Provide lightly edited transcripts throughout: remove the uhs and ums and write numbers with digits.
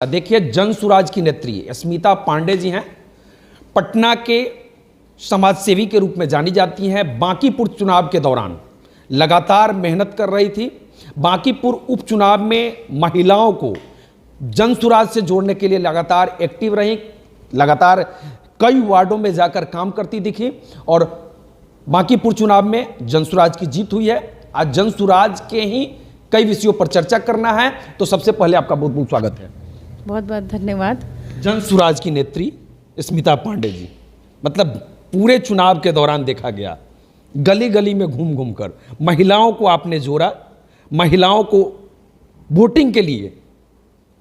देखिए, जन सुराज की नेत्री स्मिता पांडे जी हैं, पटना के समाज सेवी के रूप में जानी जाती हैं। बांकीपुर चुनाव के दौरान लगातार मेहनत कर रही थी। बांकीपुर उपचुनाव में महिलाओं को जन सुराज से जोड़ने के लिए लगातार एक्टिव रही, लगातार कई वार्डों में जाकर काम करती दिखी और बांकीपुर चुनाव में जन सुराज की जीत हुई है। आज जन सुराज के ही कई विषयों पर चर्चा करना है, तो सबसे पहले आपका बहुत बहुत स्वागत है। बहुत बहुत धन्यवाद। जन सुराज की नेत्री स्मिता पांडे जी, मतलब पूरे चुनाव के दौरान देखा गया गली गली में घूम घूम कर महिलाओं को आपने जोड़ा, महिलाओं को वोटिंग के लिए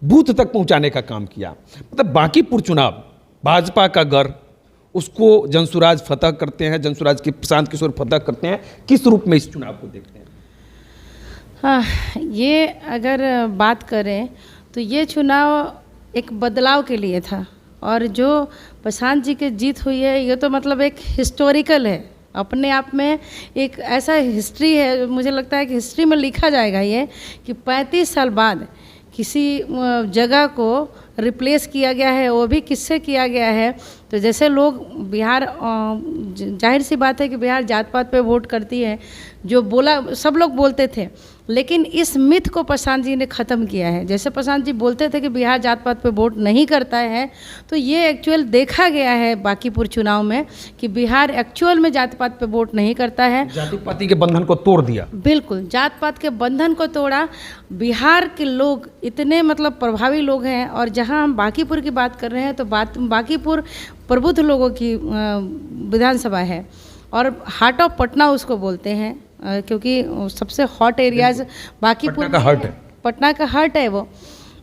बूथ तक पहुंचाने का काम किया। मतलब बांकीपुर चुनाव भाजपा का गढ़, उसको जनसुराज फतह करते हैं, जनसुराज के प्रशांत किशोर फतह करते हैं। किस रूप में इस चुनाव को देखते हैं? हाँ, ये अगर बात करें तो ये चुनाव एक बदलाव के लिए था और जो प्रशांत जी की जीत हुई है ये तो मतलब एक हिस्टोरिकल है, अपने आप में एक ऐसा हिस्ट्री है। मुझे लगता है कि हिस्ट्री में लिखा जाएगा ये कि 35 साल बाद किसी जगह को रिप्लेस किया गया है, वो भी किससे किया गया है। तो जैसे लोग बिहार, जाहिर सी बात है कि बिहार जात पात पे वोट करती है, जो बोला सब लोग बोलते थे, लेकिन इस मिथ को प्रशांत जी ने ख़त्म किया है। जैसे प्रशांत जी बोलते थे कि बिहार जात पात पे वोट नहीं करता है, तो ये एक्चुअल देखा गया है बांकीपुर चुनाव में कि बिहार एक्चुअल में जात पात पे वोट नहीं करता है। जाति पाति के बंधन को तोड़ दिया। बिल्कुल, जात पात के बंधन को तोड़ा। बिहार के लोग इतने मतलब प्रभावी लोग हैं, और जहाँ हम बांकीपुर की बात कर रहे हैं तो बांकीपुर प्रबुद्ध लोगों की विधानसभा है और हार्ट ऑफ पटना उसको बोलते हैं, क्योंकि सबसे हॉट एरियाज बांकीपुर का हार्ट है, पटना का हार्ट है वो।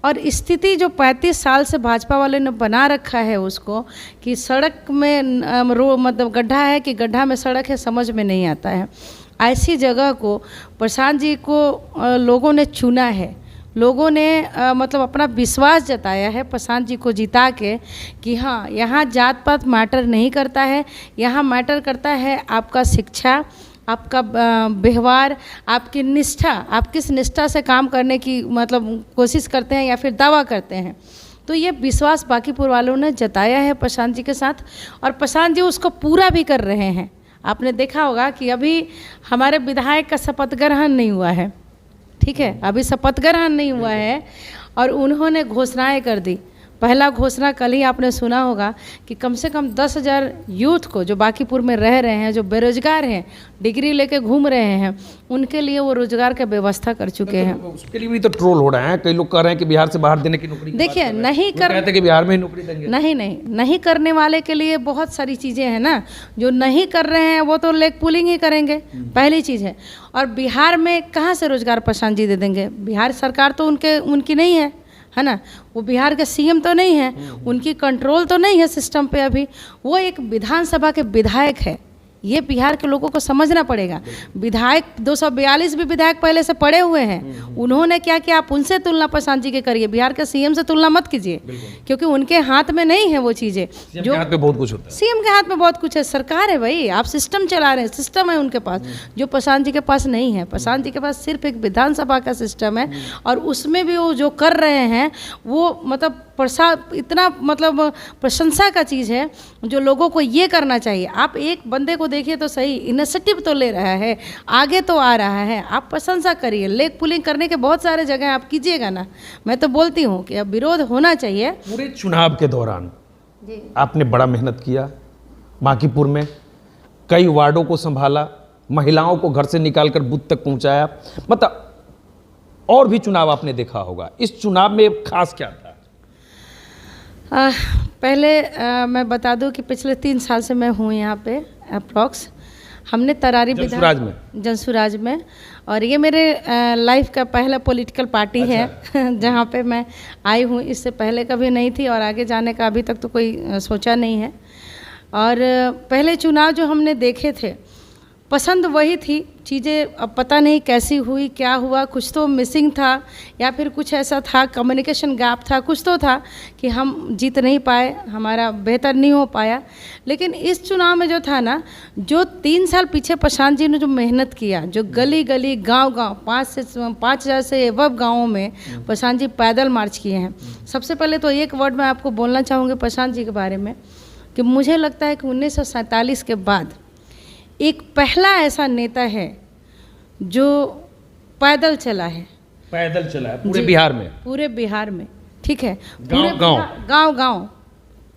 और स्थिति जो 35 साल से भाजपा वाले ने बना रखा है उसको, कि सड़क में मतलब गड्ढा है कि गड्ढा में सड़क है, समझ में नहीं आता है। ऐसी जगह को प्रशांत जी को लोगों ने चुना है, लोगों ने मतलब अपना विश्वास जताया है प्रशांत जी को जिता के कि हाँ, यहाँ जात पात मैटर नहीं करता है, यहाँ मैटर करता है आपका शिक्षा, आपका व्यवहार, आपकी निष्ठा, आप किस निष्ठा से काम करने की मतलब कोशिश करते हैं या फिर दावा करते हैं। तो ये विश्वास बांकीपुर वालों ने जताया है प्रशांत जी के साथ, और प्रशांत जी उसको पूरा भी कर रहे हैं। आपने देखा होगा कि अभी हमारे विधायक का शपथ ग्रहण नहीं हुआ है, ठीक है, अभी शपथ ग्रहण नहीं हुआ है और उन्होंने घोषणाएं कर दी। पहला घोषणा कल ही आपने सुना होगा कि कम से कम 10,000 यूथ को जो बांकीपुर में रह रहे हैं, जो बेरोजगार हैं, डिग्री लेके घूम रहे हैं, उनके लिए वो रोजगार का व्यवस्था कर चुके हैं। उसके लिए भी तो ट्रोल हो रहे हैं, कई लोग कह रहे हैं कि बिहार से बाहर देने की नौकरी। देखिए, नहीं कहते कि बिहार में ही नौकरी देंगे। नहीं करने वाले के लिए बहुत सारी चीज़ें हैं ना। जो नहीं कर रहे हैं वो तो लेग पुलिंग ही करेंगे, पहली चीज़ है। और बिहार में कहाँ से रोजगार प्रशांत जी दे देंगे? बिहार सरकार तो उनकी नहीं है ना, वो बिहार के सीएम तो नहीं है, उनकी कंट्रोल तो नहीं है सिस्टम पे अभी। वो एक विधानसभा के विधायक है, ये बिहार के लोगों को समझना पड़ेगा। विधायक 242 भी विधायक पहले से पड़े हुए हैं, उन्होंने क्या किया, आप उनसे तुलना प्रशांत जी के करिए, बिहार के सीएम से तुलना मत कीजिए, क्योंकि उनके हाथ में नहीं है वो चीज़ें। जो हाथ में बहुत कुछ होता है, सीएम के हाथ में बहुत कुछ है, सरकार है भाई, आप सिस्टम चला रहे हैं, सिस्टम है उनके पास, जो प्रशांत जी के पास नहीं है। प्रशांत जी के पास सिर्फ एक विधानसभा का सिस्टम है, और उसमें भी वो जो कर रहे हैं वो मतलब इतना मतलब प्रशंसा का चीज़ है, जो लोगों को ये करना चाहिए। आप एक बंदे को देखिए तो सही, इनिशिएटिव तो ले रहा है, आगे तो आ रहा है, आप प्रशंसा करिए। लेग पुलिंग करने के बहुत सारे जगह आप कीजिएगा ना। मैं तो बोलती हूँ कि अब विरोध होना चाहिए। पूरे चुनाव के दौरान आपने बड़ा मेहनत किया, बांकीपुर में कई वार्डों को संभाला, महिलाओं को घर से निकालकर बूथ तक पहुंचाया, मतलब और भी चुनाव आपने देखा होगा। इस चुनाव में खास क्या था? पहले मैं बता दूं कि पिछले 3 साल से मैं हूँ यहाँ पे अप्रॉक्स। हमने तरारी जनसुराज में, और ये मेरे लाइफ का पहला पॉलिटिकल पार्टी है जहाँ पे मैं आई हूँ। इससे पहले कभी नहीं थी और आगे जाने का अभी तक तो कोई सोचा नहीं है। और पहले चुनाव जो हमने देखे थे पसंद वही थी, चीज़ें अब पता नहीं कैसी हुई, क्या हुआ, कुछ तो मिसिंग था या फिर कुछ ऐसा था, कम्युनिकेशन गैप था, कुछ तो था कि हम जीत नहीं पाए, हमारा बेहतर नहीं हो पाया। लेकिन इस चुनाव में जो था ना, जो 3 साल पीछे प्रशांत जी ने जो मेहनत किया, जो गली गली गांव-गांव 5,000 से एवब गाँवों में प्रशांत जी पैदल मार्च किए हैं। सबसे पहले तो एक वर्ड मैं आपको बोलना चाहूँगी प्रशांत जी के बारे में कि मुझे लगता है कि 1947 के बाद एक पहला ऐसा नेता है जो पैदल चला है पूरे बिहार में, पूरे बिहार में, ठीक है, गाँव-गाँव।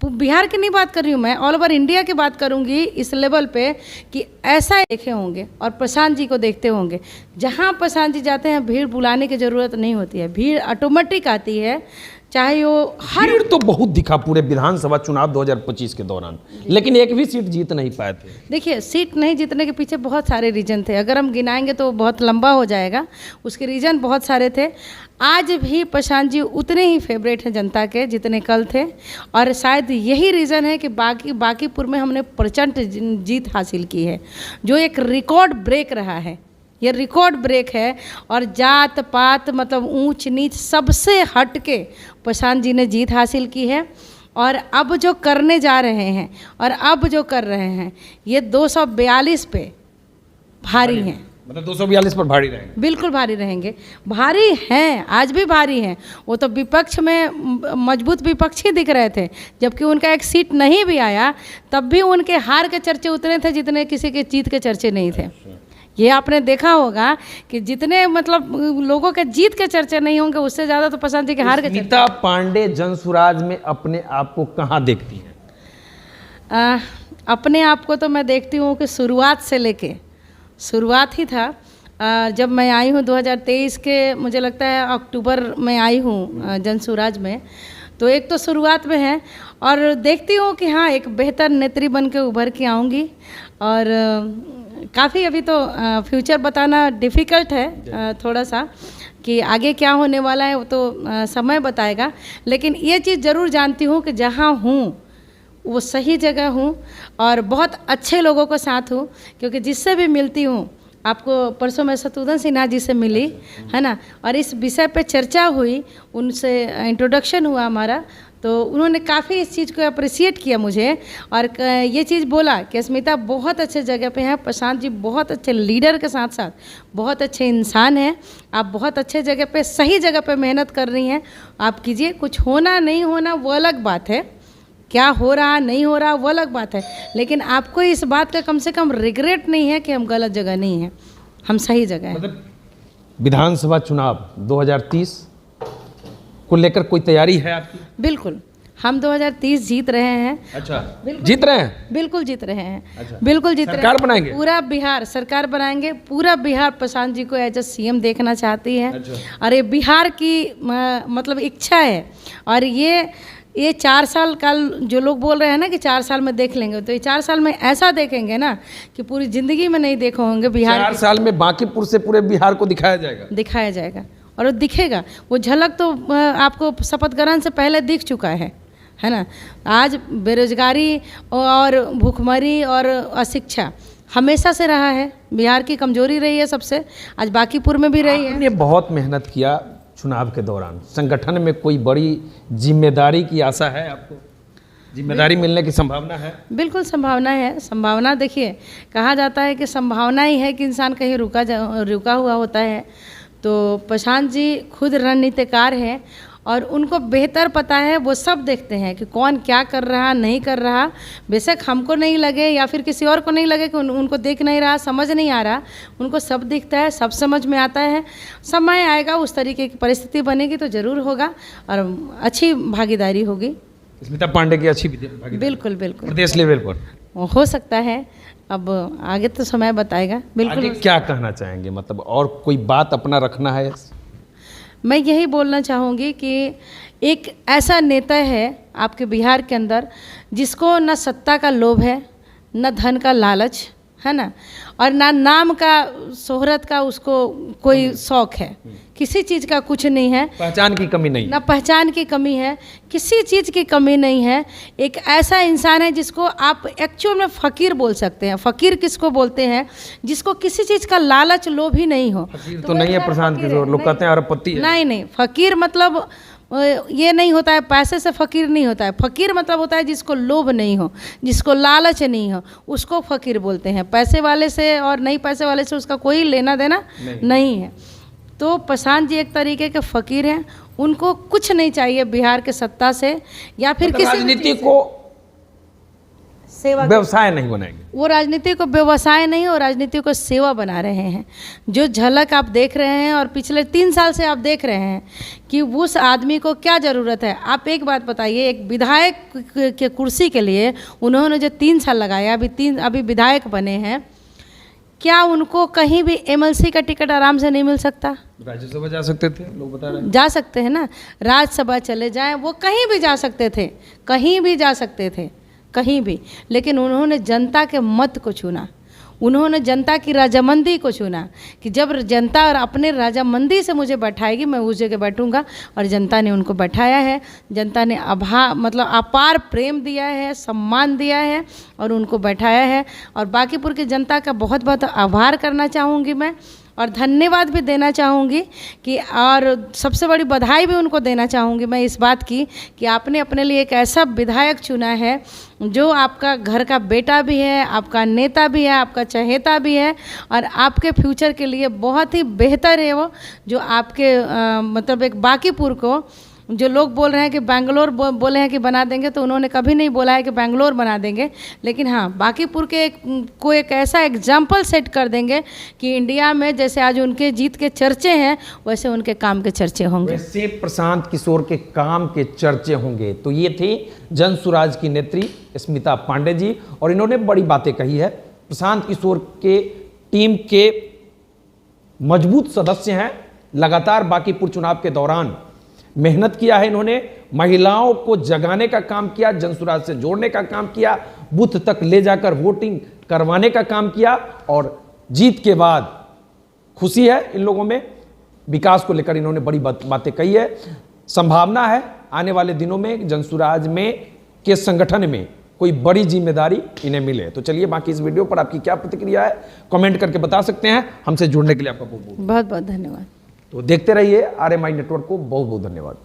बिहार की नहीं बात कर रही हूँ मैं, ऑल ओवर इंडिया की बात करूँगी इस लेवल पे कि ऐसा देखे होंगे और प्रशांत जी को देखते होंगे। जहाँ प्रशांत जी जाते हैं भीड़ बुलाने की ज़रूरत नहीं होती है, भीड़ ऑटोमेटिक आती है, चाहे वो हर भीड़ तो बहुत दिखा पूरे विधानसभा चुनाव 2025 के दौरान, लेकिन एक भी सीट जीत नहीं पाए थे। देखिए, सीट नहीं जीतने के पीछे बहुत सारे रीज़न थे, अगर हम गिनाएंगे तो बहुत लंबा हो जाएगा, उसके रीज़न बहुत सारे थे। आज भी प्रशांत जी उतने ही फेवरेट हैं जनता के जितने कल थे, और शायद यही रीज़न है कि बांकीपुर में हमने प्रचंड जीत हासिल की है, जो एक रिकॉर्ड ब्रेक रहा है। ये रिकॉर्ड ब्रेक है, और जात पात मतलब ऊंच नीच सबसे हट के प्रशांत जी ने जीत हासिल की है। और अब जो करने जा रहे हैं और अब जो कर रहे हैं ये 242 पे भारी हैं, मतलब 242 पर भारी रहेंगे, बिल्कुल भारी रहेंगे, भारी हैं, आज भी भारी हैं। वो तो विपक्ष में मजबूत विपक्ष ही दिख रहे थे, जबकि उनका एक सीट नहीं भी आया तब भी उनके हार के चर्चे उतने थे जितने किसी के जीत के चर्चे नहीं थे। ये आपने देखा होगा कि जितने मतलब लोगों के जीत के चर्चे नहीं होंगे उससे ज़्यादा तो प्रशांत जी के हार के चर्चे। स्मिता पांडे जनसुराज में अपने आप को कहाँ देखती हैं? अपने आप को तो मैं देखती हूँ कि शुरुआत से लेके शुरुआत ही था, जब मैं आई हूँ 2023 के मुझे लगता है अक्टूबर में आई हूँ जनसुराज में, तो एक तो शुरुआत में है, और देखती हूँ कि हाँ एक बेहतर नेत्री बन के उभर के आऊँगी। और काफ़ी अभी तो फ्यूचर बताना डिफ़िकल्ट है थोड़ा सा कि आगे क्या होने वाला है वो तो समय बताएगा, लेकिन ये चीज़ ज़रूर जानती हूँ कि जहाँ हूँ वो सही जगह हूँ और बहुत अच्छे लोगों के साथ हूँ, क्योंकि जिससे भी मिलती हूँ, आपको परसों मैं शत्रुघ्न सिन्हा जी से मिली है ना, और इस विषय पे चर्चा हुई, उनसे इंट्रोडक्शन हुआ हमारा, तो उन्होंने काफ़ी इस चीज़ को अप्रिशिएट किया मुझे, और ये चीज़ बोला कि स्मिता बहुत अच्छे जगह पे है, प्रशांत जी बहुत अच्छे लीडर के साथ साथ बहुत अच्छे इंसान हैं, आप बहुत अच्छे जगह पे सही जगह पे मेहनत कर रही हैं, आप कीजिए। कुछ होना नहीं होना वो अलग बात है, क्या हो रहा नहीं हो रहा वो अलग बात है, लेकिन आपको इस बात का कम से कम रिग्रेट नहीं है कि हम गलत जगह नहीं हैं, हम सही जगह हैं। मतलब विधानसभा चुनाव 2030 को लेकर कोई तैयारी है आपकी? बिल्कुल, हम 2030 जीत रहे हैं। अच्छा, जीत रहे हैं? बिल्कुल जीत रहे हैं। अच्छा, बिल्कुल जीत रहे हैं। सरकार बनाएंगे? पूरा बिहार सरकार बनाएंगे, पूरा बिहार प्रशांत जी को एज ए सीएम देखना चाहती है। अच्छा। और ये बिहार की मतलब इच्छा है, और ये 4 साल काल जो लोग बोल रहे हैं ना कि 4 साल में देख लेंगे, तो ये 4 साल में ऐसा देखेंगे ना कि पूरी ज़िंदगी में नहीं देखे होंगे बिहार। 4 साल में बांकीपुर से पूरे बिहार को दिखाया जाएगा और वो दिखेगा, वो झलक तो आपको शपथ ग्रहण से पहले दिख चुका है ना। आज बेरोजगारी और भूखमरी और अशिक्षा हमेशा से रहा है, बिहार की कमजोरी रही है सबसे, आज बांकीपुर में भी रही है। आपने बहुत मेहनत किया चुनाव के दौरान, संगठन में कोई बड़ी जिम्मेदारी की आशा है आपको? जिम्मेदारी मिलने की संभावना है? बिल्कुल संभावना है। संभावना देखिए, कहा जाता है कि संभावना ही है कि इंसान कहीं रुका हुआ होता है। तो प्रशांत जी खुद रणनीतिकार हैं और उनको बेहतर पता है, वो सब देखते हैं कि कौन क्या कर रहा नहीं कर रहा। बेशक हमको नहीं लगे या फिर किसी और को नहीं लगे कि उनको देख नहीं रहा, समझ नहीं आ रहा, उनको सब दिखता है, सब समझ में आता है। समय आएगा, उस तरीके की परिस्थिति बनेगी तो ज़रूर होगा और अच्छी भागीदारी होगी। स्मिता पांडे की अच्छी भागीदारी? बिल्कुल बिल्कुल प्रदेश लेवल पर हो सकता है, अब आगे तो समय बताएगा। बिल्कुल। आगे क्या कहना चाहेंगे, मतलब और कोई बात अपना रखना है? मैं यही बोलना चाहूँगी कि एक ऐसा नेता है आपके बिहार के अंदर जिसको न सत्ता का लोभ है, न धन का लालच, है ना, और ना नाम का शोहरत का उसको कोई शौक है, किसी चीज़ का कुछ नहीं है, पहचान की कमी नहीं, ना पहचान की कमी है, किसी चीज़ की कमी नहीं है। एक ऐसा इंसान है जिसको आप एक्चुअल में फ़कीर बोल सकते हैं। फ़कीर किसको बोलते हैं? जिसको किसी चीज़ का लालच लोभ ही नहीं हो। फकीर तो नहीं है प्रशांत किशोर, लोग कहते हैं अरबपति है। नहीं, फ़कीर मतलब ये नहीं होता है, पैसे से फ़कीर नहीं होता है। फ़कीर मतलब होता है जिसको लोभ नहीं हो, जिसको लालच नहीं हो, उसको फ़कीर बोलते हैं। पैसे वाले से और नहीं पैसे वाले से उसका कोई लेना देना नहीं है। तो प्रशांत जी एक तरीके के फ़कीर हैं। उनको कुछ नहीं चाहिए बिहार के सत्ता से या फिर किसी राजनीति को सेवा, व्यवसाय नहीं बनाएंगे। वो राजनीति को व्यवसाय नहीं और राजनीति को सेवा बना रहे हैं। जो झलक आप देख रहे हैं और पिछले 3 साल से आप देख रहे हैं कि उस आदमी को क्या ज़रूरत है। आप एक बात बताइए, एक विधायक के कुर्सी के लिए उन्होंने जो 3 साल लगाया, अभी विधायक बने हैं, क्या उनको कहीं भी एमएलसी का टिकट आराम से नहीं मिल सकता? राज्यसभा जा सकते थे, लोग बता रहे हैं। जा सकते हैं ना, राज्यसभा चले जाएं, वो कहीं भी जा सकते थे, कहीं भी जा सकते थे, कहीं भी। लेकिन उन्होंने जनता के मत को चुना, उन्होंने जनता की रजामंदी को चुना कि जब जनता और अपने रजामंदी से मुझे बैठाएगी मैं उस जगह बैठूंगा। और जनता ने उनको बैठाया है। जनता ने अपार प्रेम दिया है, सम्मान दिया है और उनको बैठाया है। और बांकीपुर की जनता का बहुत बहुत आभार करना चाहूँगी मैं और धन्यवाद भी देना चाहूँगी कि, और सबसे बड़ी बधाई भी उनको देना चाहूँगी मैं इस बात की कि आपने अपने लिए एक ऐसा विधायक चुना है जो आपका घर का बेटा भी है, आपका नेता भी है, आपका चहेता भी है और आपके फ्यूचर के लिए बहुत ही बेहतर है वो, जो आपके मतलब एक बांकीपुर को, जो लोग बोल रहे हैं कि बेंगलोर बोले हैं कि बना देंगे, तो उन्होंने कभी नहीं बोला है कि बेंगलोर बना देंगे। लेकिन हाँ, बांकीपुर के को एक ऐसा एग्जाम्पल सेट कर देंगे कि इंडिया में जैसे आज उनके जीत के चर्चे हैं वैसे उनके काम के चर्चे होंगे, वैसे प्रशांत किशोर के काम के चर्चे होंगे। तो ये थी जन सुराज की नेत्री स्मिता पांडे जी और इन्होंने बड़ी बातें कही है। प्रशांत किशोर के टीम के मजबूत सदस्य हैं, लगातार बांकीपुर चुनाव के दौरान मेहनत किया है इन्होंने, महिलाओं को जगाने का काम किया, जनसुराज से जोड़ने का काम किया, बूथ तक ले जाकर वोटिंग करवाने का काम किया और जीत के बाद खुशी है इन लोगों में। विकास को लेकर इन्होंने बड़ी बातें कही है। संभावना है आने वाले दिनों में जनसुराज में के संगठन में कोई बड़ी जिम्मेदारी इन्हें मिले। तो चलिए, बाकी इस वीडियो पर आपकी क्या प्रतिक्रिया है कमेंट करके बता सकते हैं। हमसे जुड़ने के लिए आपका बहुत बहुत धन्यवाद। तो देखते रहिए RMI नेटवर्क को। बहुत बहुत धन्यवाद।